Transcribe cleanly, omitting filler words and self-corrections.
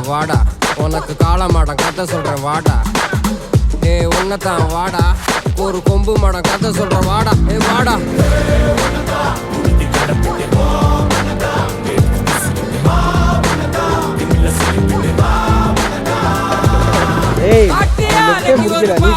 வாடா உனக்கு காளமாடம் கதை சொல்றேன் வாடா உன்னதான் வாடா ஒரு கொம்பு மாடம் கதை சொல்றேன் வாடா வாடா ஏய் முடியல நீ